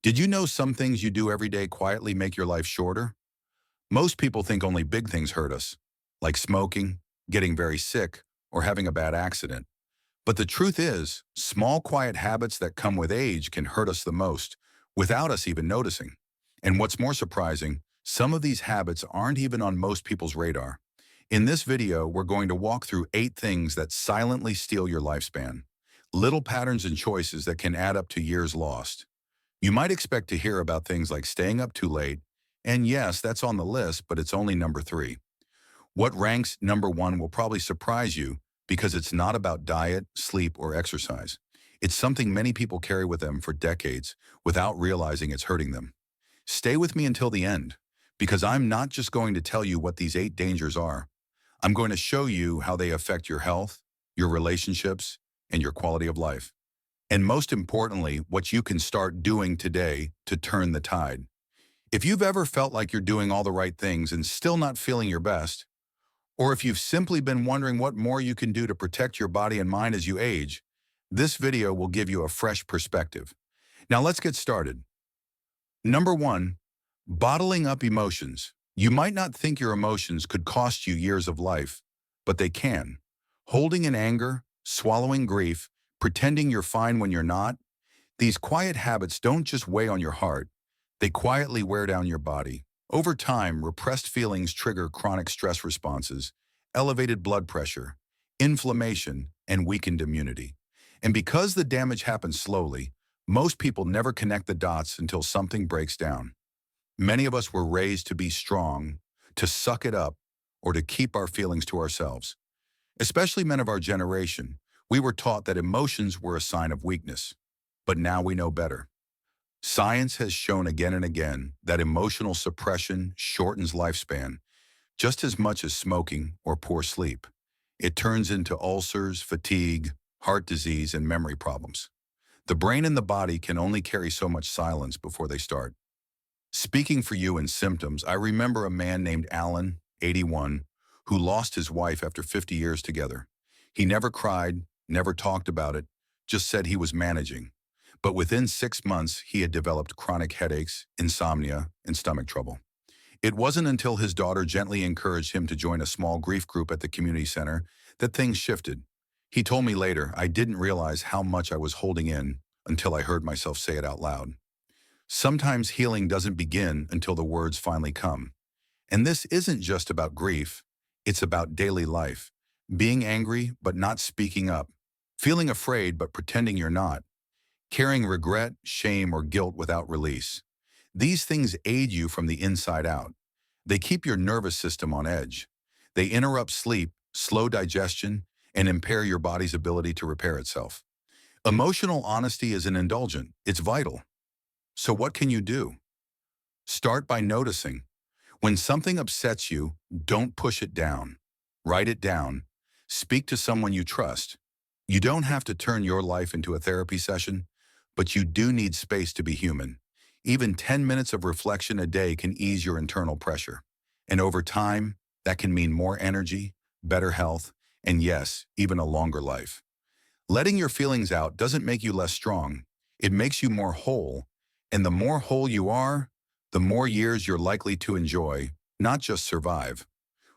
Did you know some things you do every day quietly make your life shorter? Most people think only big things hurt us, like smoking, getting very sick, or having a bad accident. But the truth is, small quiet habits that come with age can hurt us the most, without us even noticing. And what's more surprising, some of these habits aren't even on most people's radar. In this video, we're going to walk through 8 things that silently steal your lifespan. Little patterns and choices that can add up to years lost. You might expect to hear about things like staying up too late, and yes, that's on the list, but it's only number 3. What ranks number 1 will probably surprise you because it's not about diet, sleep, or exercise. It's something many people carry with them for decades without realizing it's hurting them. Stay with me until the end, because I'm not just going to tell you what these 8 dangers are. I'm going to show you how they affect your health, your relationships, and your quality of life. And most importantly, what you can start doing today to turn the tide. If you've ever felt like you're doing all the right things and still not feeling your best, or if you've simply been wondering what more you can do to protect your body and mind as you age, this video will give you a fresh perspective. Now let's get started. Number 1, bottling up emotions. You might not think your emotions could cost you years of life, but they can. Holding in anger, swallowing grief, pretending you're fine when you're not, these quiet habits don't just weigh on your heart, they quietly wear down your body. Over time, repressed feelings trigger chronic stress responses, elevated blood pressure, inflammation, and weakened immunity. And because the damage happens slowly, most people never connect the dots until something breaks down. Many of us were raised to be strong, to suck it up, or to keep our feelings to ourselves. Especially men of our generation, we were taught that emotions were a sign of weakness. But now we know better. Science has shown again and again that emotional suppression shortens lifespan just as much as smoking or poor sleep. It turns into ulcers, fatigue, heart disease, and memory problems. The brain and the body can only carry so much silence before they start. Speaking for you in symptoms, I remember a man named Alan, 81, who lost his wife after 50 years together. He never cried, never talked about it, just said he was managing. But within 6 months, he had developed chronic headaches, insomnia, and stomach trouble. It wasn't until his daughter gently encouraged him to join a small grief group at the community center that things shifted. He told me later, I didn't realize how much I was holding in until I heard myself say it out loud. Sometimes healing doesn't begin until the words finally come. And this isn't just about grief, it's about daily life. Being angry but not speaking up, feeling afraid but pretending you're not, carrying regret, shame, or guilt without release. These things aid you from the inside out. They keep your nervous system on edge. They interrupt sleep, slow digestion, and impair your body's ability to repair itself. Emotional honesty isn't indulgent, it's vital. So what can you do? Start by noticing. When something upsets you, don't push it down. Write it down. Speak to someone you trust. You don't have to turn your life into a therapy session, but you do need space to be human. Even 10 minutes of reflection a day can ease your internal pressure. And over time, that can mean more energy, better health, and yes, even a longer life. Letting your feelings out doesn't make you less strong. It makes you more whole. And the more whole you are, the more years you're likely to enjoy, not just survive.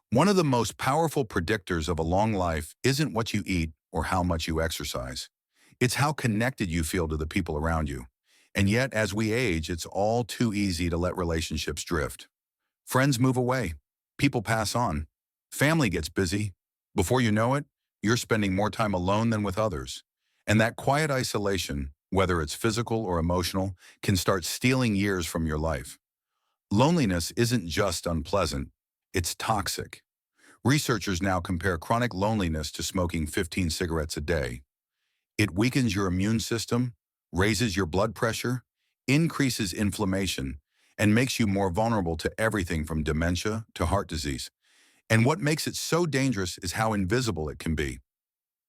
One of the most powerful predictors of a long life isn't what you eat or how much you exercise. It's how connected you feel to the people around you. And yet, as we age, it's all too easy to let relationships drift. Friends move away. People pass on. Family gets busy. Before you know it, you're spending more time alone than with others. And that quiet isolation, whether it's physical or emotional, can start stealing years from your life. Loneliness isn't just unpleasant, it's toxic. Researchers now compare chronic loneliness to smoking 15 cigarettes a day. It weakens your immune system, raises your blood pressure, increases inflammation, and makes you more vulnerable to everything from dementia to heart disease. And what makes it so dangerous is how invisible it can be.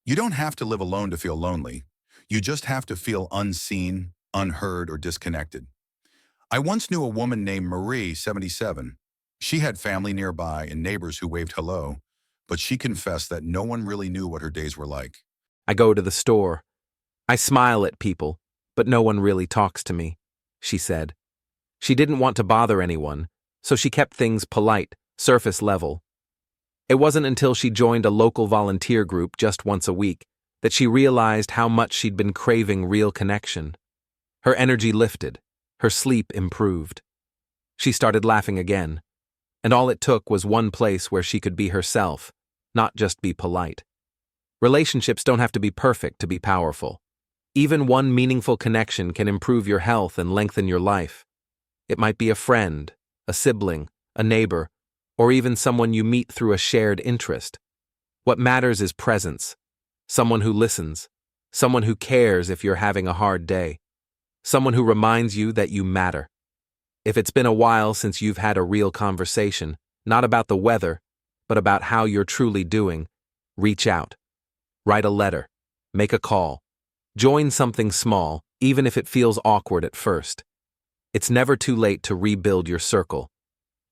You don't have to live alone to feel lonely. You just have to feel unseen, unheard, or disconnected. I once knew a woman named Marie, 77. She had family nearby and neighbors who waved hello, but she confessed that no one really knew what her days were like. I go to the store. I smile at people, but no one really talks to me. she said. She didn't want to bother anyone, so she kept things polite, surface level. It wasn't until she joined a local volunteer group just once a week that she realized how much she'd been craving real connection. Her energy lifted, her sleep improved. She started laughing again, and all it took was one place where she could be herself, not just be polite. Relationships don't have to be perfect to be powerful. Even one meaningful connection can improve your health and lengthen your life. It might be a friend, a sibling, a neighbor, or even someone you meet through a shared interest. What matters is presence. Someone who listens. Someone who cares if you're having a hard day. Someone who reminds you that you matter. If it's been a while since you've had a real conversation, not about the weather, but about how you're truly doing, reach out. Write a letter. Make a call. Join something small, even if it feels awkward at first. It's never too late to rebuild your circle.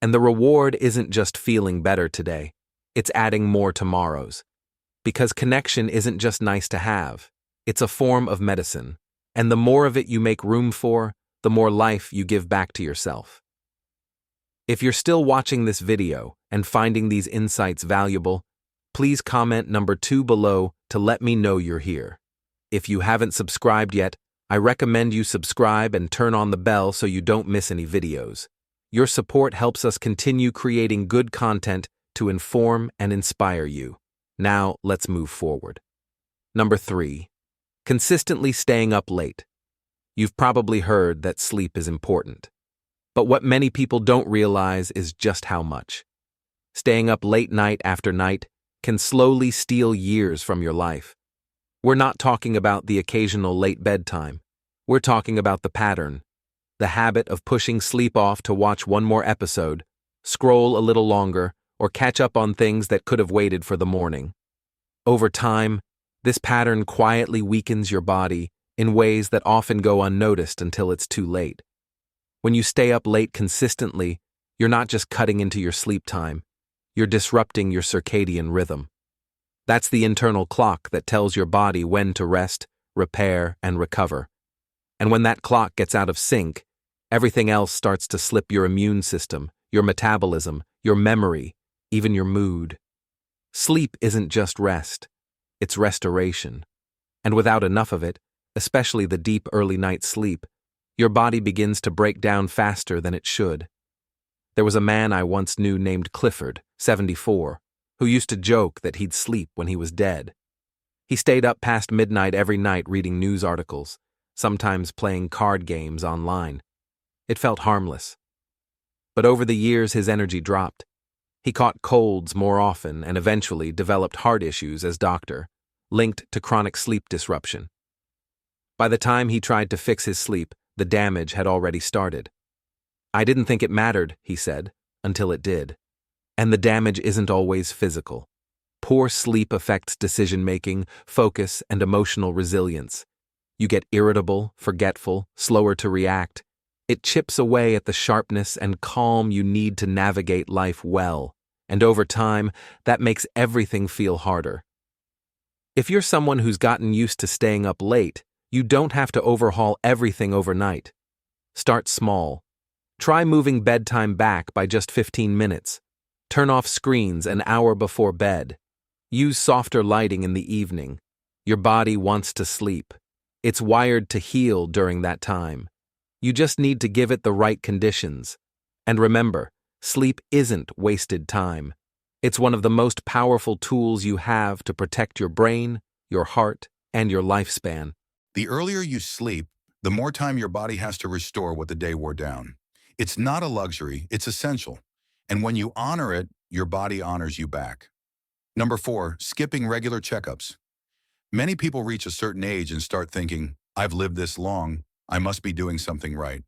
And the reward isn't just feeling better today. It's adding more tomorrows. Because connection isn't just nice to have. It's a form of medicine. And the more of it you make room for, the more life you give back to yourself. If you're still watching this video and finding these insights valuable, please comment number 2 below to let me know you're here. If you haven't subscribed yet, I recommend you subscribe and turn on the bell so you don't miss any videos. Your support helps us continue creating good content to inform and inspire you. Now, let's move forward. Number 3. Consistently staying up late. You've probably heard that sleep is important. But what many people don't realize is just how much. Staying up late night after night can slowly steal years from your life. We're not talking about the occasional late bedtime. We're talking about the pattern. The habit of pushing sleep off to watch one more episode, scroll a little longer, or catch up on things that could have waited for the morning. Over time, this pattern quietly weakens your body in ways that often go unnoticed until it's too late. When you stay up late consistently, you're not just cutting into your sleep time, you're disrupting your circadian rhythm. That's the internal clock that tells your body when to rest, repair, and recover. And when that clock gets out of sync, everything else starts to slip: your immune system, your metabolism, your memory, even your mood. Sleep isn't just rest, it's restoration. And without enough of it, especially the deep early night sleep, your body begins to break down faster than it should. There was a man I once knew named Clifford, 74, who used to joke that he'd sleep when he was dead. He stayed up past midnight every night reading news articles, sometimes playing card games online. It felt harmless. But over the years, his energy dropped. He caught colds more often and eventually developed heart issues as doctor, linked to chronic sleep disruption. By the time he tried to fix his sleep, the damage had already started. I didn't think it mattered, he said, until it did. And the damage isn't always physical. Poor sleep affects decision-making, focus, and emotional resilience. You get irritable, forgetful, slower to react. It chips away at the sharpness and calm you need to navigate life well, and over time, that makes everything feel harder. If you're someone who's gotten used to staying up late, you don't have to overhaul everything overnight. Start small. Try moving bedtime back by just 15 minutes. Turn off screens an hour before bed. Use softer lighting in the evening. Your body wants to sleep. It's wired to heal during that time. You just need to give it the right conditions. And remember, sleep isn't wasted time. It's one of the most powerful tools you have to protect your brain, your heart, and your lifespan. The earlier you sleep, the more time your body has to restore what the day wore down. It's not a luxury, it's essential. And when you honor it, your body honors you back. Number 4, skipping regular checkups. Many people reach a certain age and start thinking, I've lived this long, I must be doing something right.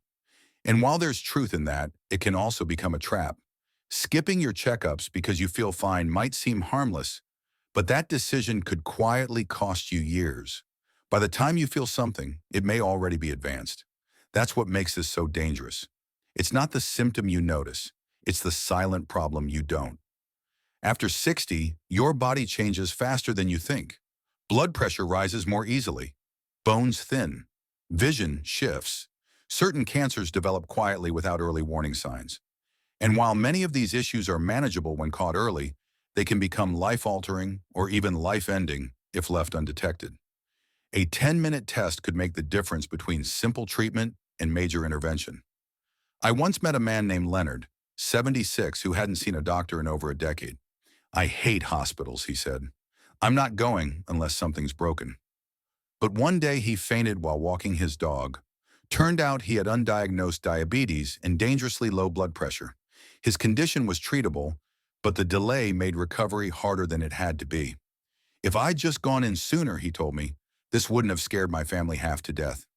And while there's truth in that, it can also become a trap. Skipping your checkups because you feel fine might seem harmless, but that decision could quietly cost you years. By the time you feel something, it may already be advanced. That's what makes this so dangerous. It's not the symptom you notice, it's the silent problem you don't. After 60, your body changes faster than you think. Blood pressure rises more easily. Bones thin. Vision shifts. Certain cancers develop quietly without early warning signs. And while many of these issues are manageable when caught early, they can become life-altering or even life-ending if left undetected. A 10-minute test could make the difference between simple treatment and major intervention. I once met a man named Leonard, 76, who hadn't seen a doctor in over a decade. "I hate hospitals," he said. "I'm not going unless something's broken." But one day he fainted while walking his dog. Turned out he had undiagnosed diabetes and dangerously low blood pressure. His condition was treatable, but the delay made recovery harder than it had to be. "If I'd just gone in sooner," he told me, "this wouldn't have scared my family half to death."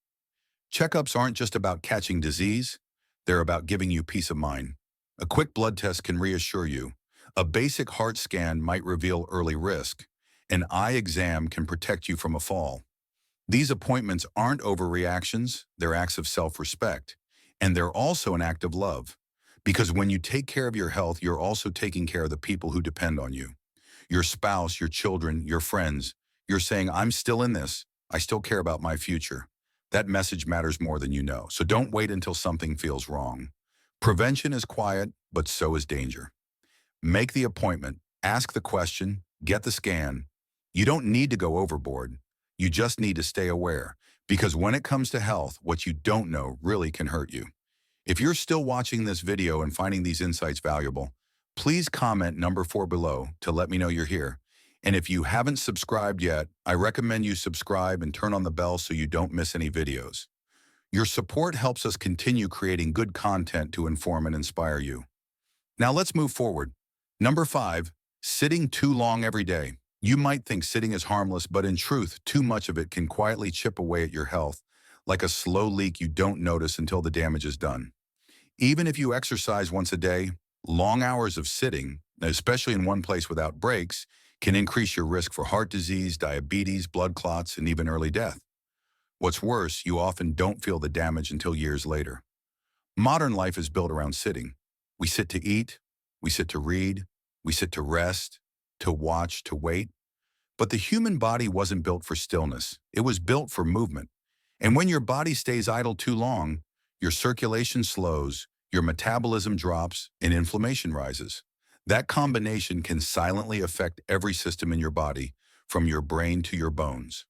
Checkups aren't just about catching disease, they're about giving you peace of mind. A quick blood test can reassure you. A basic heart scan might reveal early risk. An eye exam can protect you from a fall. These appointments aren't overreactions, they're acts of self-respect. And they're also an act of love. Because when you take care of your health, you're also taking care of the people who depend on you. Your spouse, your children, your friends. You're saying, "I'm still in this. I still care about my future." That message matters more than you know. So don't wait until something feels wrong. Prevention is quiet, but so is danger. Make the appointment, ask the question, get the scan. You don't need to go overboard. You just need to stay aware, because when it comes to health, what you don't know really can hurt you. If you're still watching this video and finding these insights valuable, please comment number 4 below to let me know you're here. And if you haven't subscribed yet, I recommend you subscribe and turn on the bell so you don't miss any videos. Your support helps us continue creating good content to inform and inspire you. Now let's move forward. Number 5, sitting too long every day. You might think sitting is harmless, but in truth, too much of it can quietly chip away at your health, like a slow leak you don't notice until the damage is done. Even if you exercise once a day, long hours of sitting, especially in one place without breaks, can increase your risk for heart disease, diabetes, blood clots, and even early death. What's worse, you often don't feel the damage until years later. Modern life is built around sitting. We sit to eat, we sit to read, we sit to rest, to watch, to wait. But the human body wasn't built for stillness. It was built for movement. And when your body stays idle too long, your circulation slows, your metabolism drops, and inflammation rises. That combination can silently affect every system in your body, from your brain to your bones.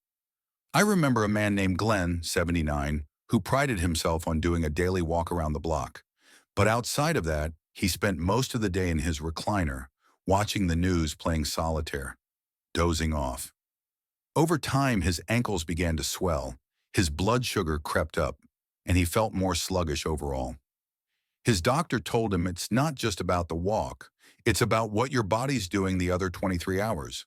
I remember a man named Glenn, 79, who prided himself on doing a daily walk around the block. But outside of that, he spent most of the day in his recliner, watching the news, playing solitaire, dozing off. Over time, his ankles began to swell, his blood sugar crept up, and he felt more sluggish overall. His doctor told him it's not just about the walk, it's about what your body's doing the other 23 hours.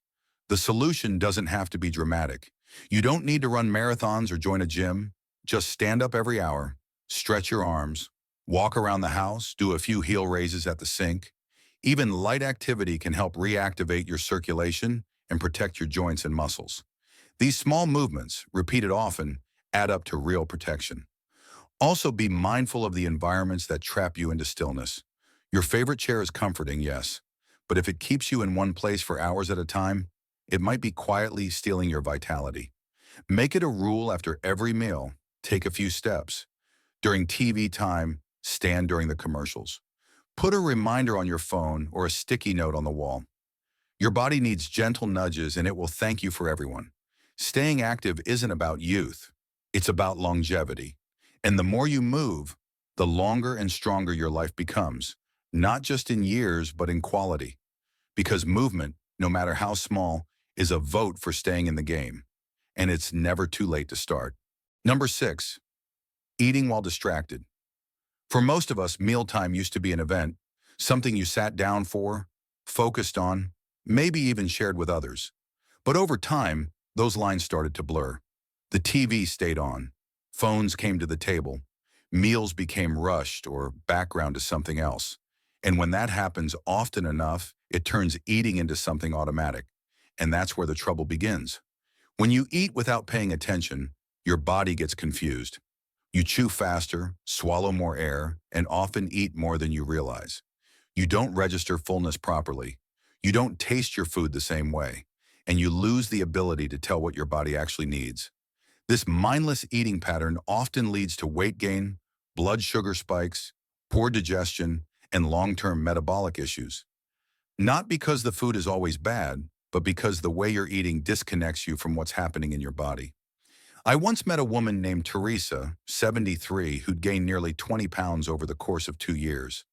The solution doesn't have to be dramatic. You don't need to run marathons or join a gym. Just stand up every hour, stretch your arms, walk around the house, do a few heel raises at the sink. Even light activity can help reactivate your circulation and protect your joints and muscles. These small movements, repeated often, add up to real protection. Also, be mindful of the environments that trap you into stillness. Your favorite chair is comforting, yes, but if it keeps you in one place for hours at a time, it might be quietly stealing your vitality. Make it a rule after every meal. Take a few steps. During TV time, stand during the commercials. Put a reminder on your phone or a sticky note on the wall. Your body needs gentle nudges, and it will thank you for everyone. Staying active isn't about youth. It's about longevity. And the more you move, the longer and stronger your life becomes, not just in years, but in quality. Because movement, no matter how small, is a vote for staying in the game. And it's never too late to start. Number 6, eating while distracted. For most of us, mealtime used to be an event, something you sat down for, focused on, maybe even shared with others. But over time, those lines started to blur. The TV stayed on, phones came to the table, meals became rushed or background to something else. And when that happens often enough, it turns eating into something automatic. And that's where the trouble begins. When you eat without paying attention, your body gets confused. You chew faster, swallow more air, and often eat more than you realize. You don't register fullness properly. You don't taste your food the same way, and you lose the ability to tell what your body actually needs. This mindless eating pattern often leads to weight gain, blood sugar spikes, poor digestion, and long-term metabolic issues. Not because the food is always bad, but because the way you're eating disconnects you from what's happening in your body. I once met a woman named Teresa, 73, who'd gained nearly 20 pounds over the course of 2 years.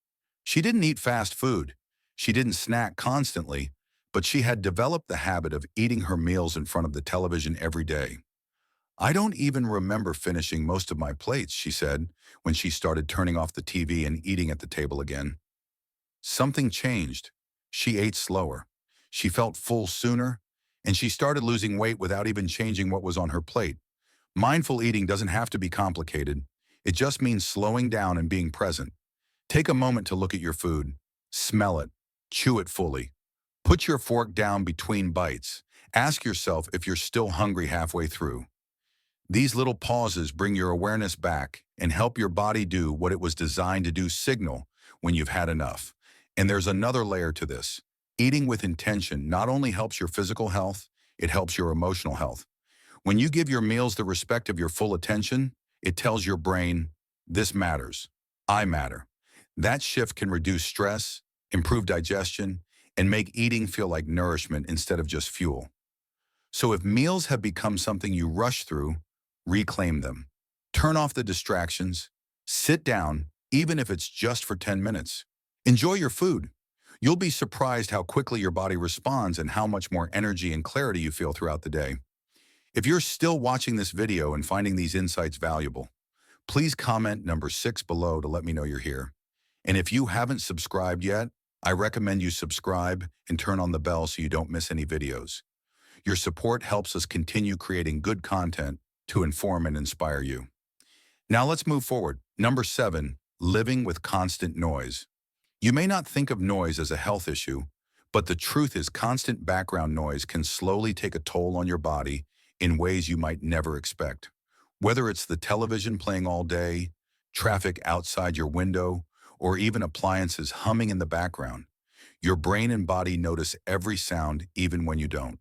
She didn't eat fast food. She didn't snack constantly, but she had developed the habit of eating her meals in front of the television every day. I don't even remember finishing most of my plates, she said, when she started turning off the TV and eating at the table again. Something changed. She ate slower. She felt full sooner, and she started losing weight without even changing what was on her plate. Mindful eating doesn't have to be complicated. It just means slowing down and being present. Take a moment to look at your food. Smell it. Chew it fully. Put your fork down between bites. Ask yourself if you're still hungry halfway through. These little pauses bring your awareness back and help your body do what it was designed to do, signal when you've had enough. And there's another layer to this. Eating with intention not only helps your physical health, it helps your emotional health. When you give your meals the respect of your full attention, it tells your brain, this matters. I matter. That shift can reduce stress, improve digestion, and make eating feel like nourishment instead of just fuel. So if meals have become something you rush through, reclaim them. Turn off the distractions. Sit down, even if it's just for 10 minutes. Enjoy your food. You'll be surprised how quickly your body responds and how much more energy and clarity you feel throughout the day. If you're still watching this video and finding these insights valuable, please comment number 6 below to let me know you're here. And if you haven't subscribed yet, I recommend you subscribe and turn on the bell so you don't miss any videos. Your support helps us continue creating good content to inform and inspire you. Now let's move forward. Number 7, living with constant noise. You may not think of noise as a health issue, but the truth is constant background noise can slowly take a toll on your body in ways you might never expect. Whether it's the television playing all day, traffic outside your window, or even appliances humming in the background, your brain and body notice every sound even when you don't.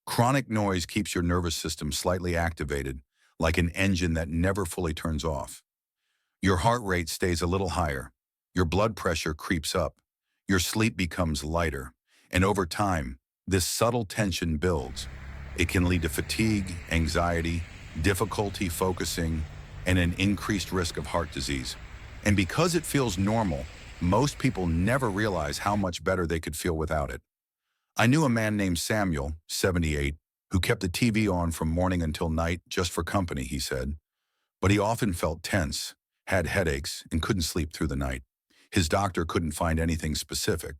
Chronic noise keeps your nervous system slightly activated, like an engine that never fully turns off. Your heart rate stays a little higher, your blood pressure creeps up, your sleep becomes lighter, and over time, this subtle tension builds. It can lead to fatigue, anxiety, difficulty focusing, and an increased risk of heart disease. And because it feels normal, most people never realize how much better they could feel without it. I knew a man named Samuel, 78, who kept the TV on from morning until night just for company, he said. But he often felt tense, had headaches, and couldn't sleep through the night. His doctor couldn't find anything specific.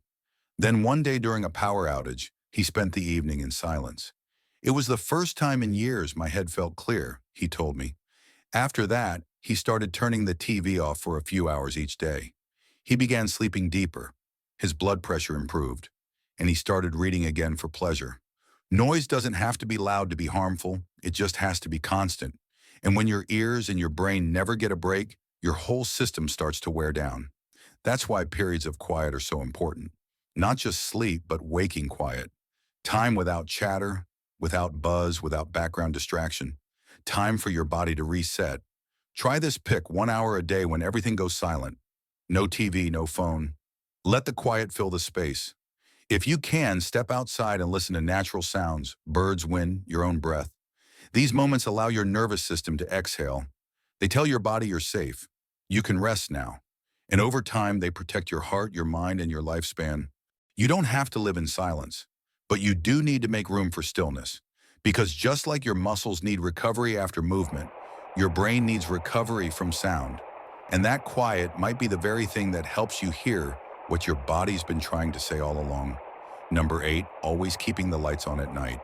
Then one day during a power outage, he spent the evening in silence. It was the first time in years my head felt clear, he told me. After that, he started turning the TV off for a few hours each day. He began sleeping deeper. His blood pressure improved, and he started reading again for pleasure. Noise doesn't have to be loud to be harmful. It just has to be constant. And when your ears and your brain never get a break, your whole system starts to wear down. That's why periods of quiet are so important. Not just sleep, but waking quiet. Time without chatter, without buzz, without background distraction. Time for your body to reset. Try this. Pick 1 hour a day when everything goes silent. No TV, no phone. Let the quiet fill the space. If you can, step outside and listen to natural sounds, birds, wind, your own breath. These moments allow your nervous system to exhale. They tell your body you're safe. You can rest now. And over time, they protect your heart, your mind, and your lifespan. You don't have to live in silence, but you do need to make room for stillness. Because just like your muscles need recovery after movement, your brain needs recovery from sound. And that quiet might be the very thing that helps you hear what your body's been trying to say all along. Number 8, always keeping the lights on at night.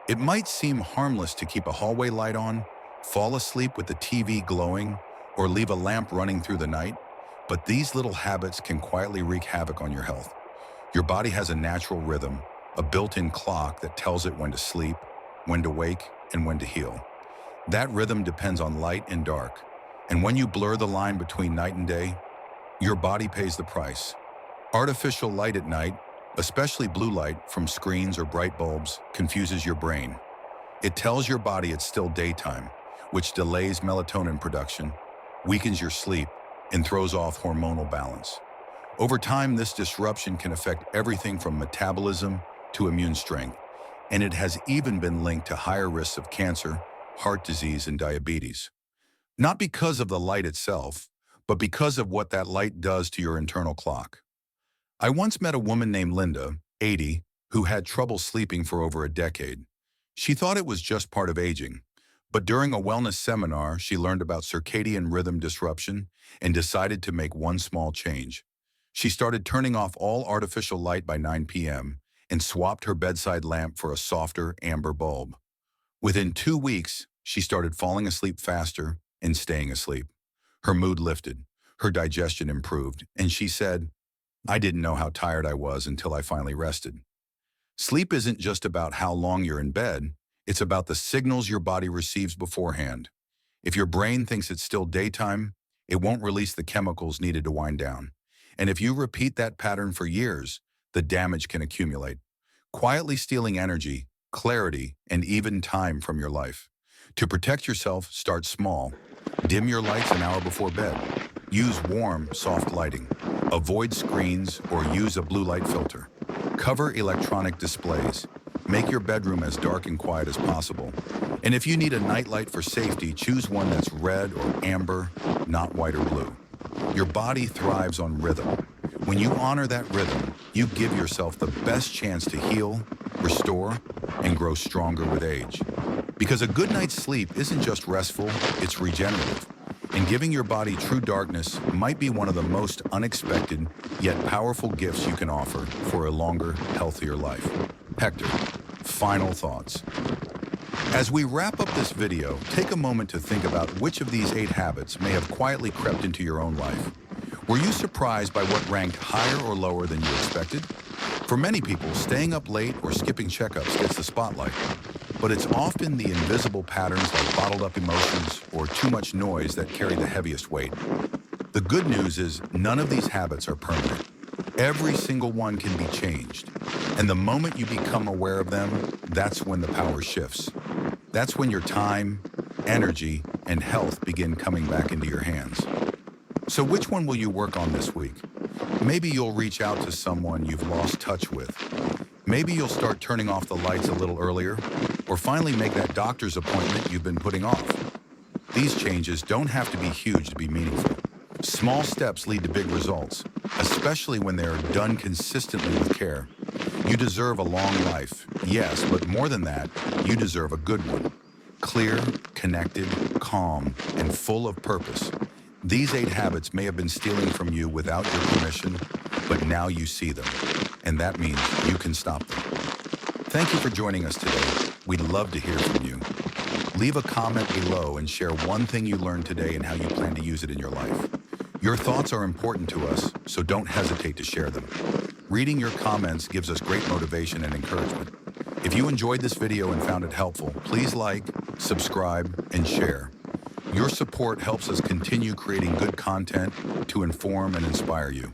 It might seem harmless to keep a hallway light on, fall asleep with the TV glowing, or leave a lamp running through the night, but these little habits can quietly wreak havoc on your health. Your body has a natural rhythm, a built-in clock that tells it when to sleep, when to wake, and when to heal. That rhythm depends on light and dark, and when you blur the line between night and day, your body pays the price. Artificial light at night, especially blue light from screens or bright bulbs, confuses your brain. It tells your body it's still daytime, which delays melatonin production. weakens your sleep, and throws off hormonal balance. Over time, this disruption can affect everything from metabolism to immune strength, and it has even been linked to higher risks of cancer, heart disease, and diabetes. Not because of the light itself, but because of what that light does to your internal clock. I once met a woman named Linda, 80, who had trouble sleeping for over a decade. She thought it was just part of aging, but during a wellness seminar, she learned about circadian rhythm disruption and decided to make one small change. She started turning off all artificial light by 9 p.m. and swapped her bedside lamp for a softer amber bulb. Within 2 weeks, she started falling asleep faster and staying asleep. Her mood lifted, her digestion improved, and she said, "I didn't know how tired I was until I finally rested." Sleep isn't just about how long you're in bed, it's about the signals your body receives beforehand. If your brain thinks it's still daytime, it won't release the chemicals needed to wind down. And if you repeat that pattern for years, the damage can accumulate, quietly stealing energy, clarity, and even time from your life. To protect yourself, start small. Dim your lights an hour before bed. Use warm, soft lighting. Avoid screens or use a blue light filter. Cover electronic displays. Make your bedroom as dark and quiet as possible. And if you need a nightlight for safety, choose one that's red or amber, not white or blue. Your body thrives on rhythm. When you honor that rhythm, you give yourself the best chance to heal, restore, and grow stronger with age. Because a good night's sleep isn't just restful, it's regenerative. And giving your body true darkness might be one of the most unexpected yet powerful gifts you can offer for a longer, healthier life. Hector, final thoughts. As we wrap up this video, take a moment to think about which of these 8 habits may have quietly crept into your own life. Were you surprised by what ranked higher or lower than you expected? For many people, staying up late or skipping checkups gets the spotlight. But it's often the invisible patterns like bottled up emotions or too much noise that carry the heaviest weight. The good news is none of these habits are permanent. Every single one can be changed. And the moment you become aware of them, that's when the power shifts. That's when your time, energy, and health begin coming back into your hands. So which one will you work on this week? Maybe you'll reach out to someone you've lost touch with. Maybe you'll start turning off the lights a little earlier, or finally make that doctor's appointment you've been putting off. These changes don't have to be huge to be meaningful. Small steps lead to big results, especially when they are done consistently with care. You deserve a long life, yes, but more than that, you deserve a good one. Clear, connected, calm, and full of purpose. These 8 habits may have been stealing from you without your permission, but now you see them, and that means you can stop them. Thank you for joining us today. We'd love to hear from you. Leave a comment below and share one thing you learned today and how you plan to use it in your life. Your thoughts are important to us, so don't hesitate to share them. Reading your comments gives us great motivation and encouragement. If you enjoyed this video and found it helpful, please like, subscribe, and share. Your support helps us continue creating good content to inform and inspire you.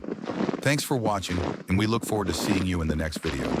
Thanks for watching, and we look forward to seeing you in the next video.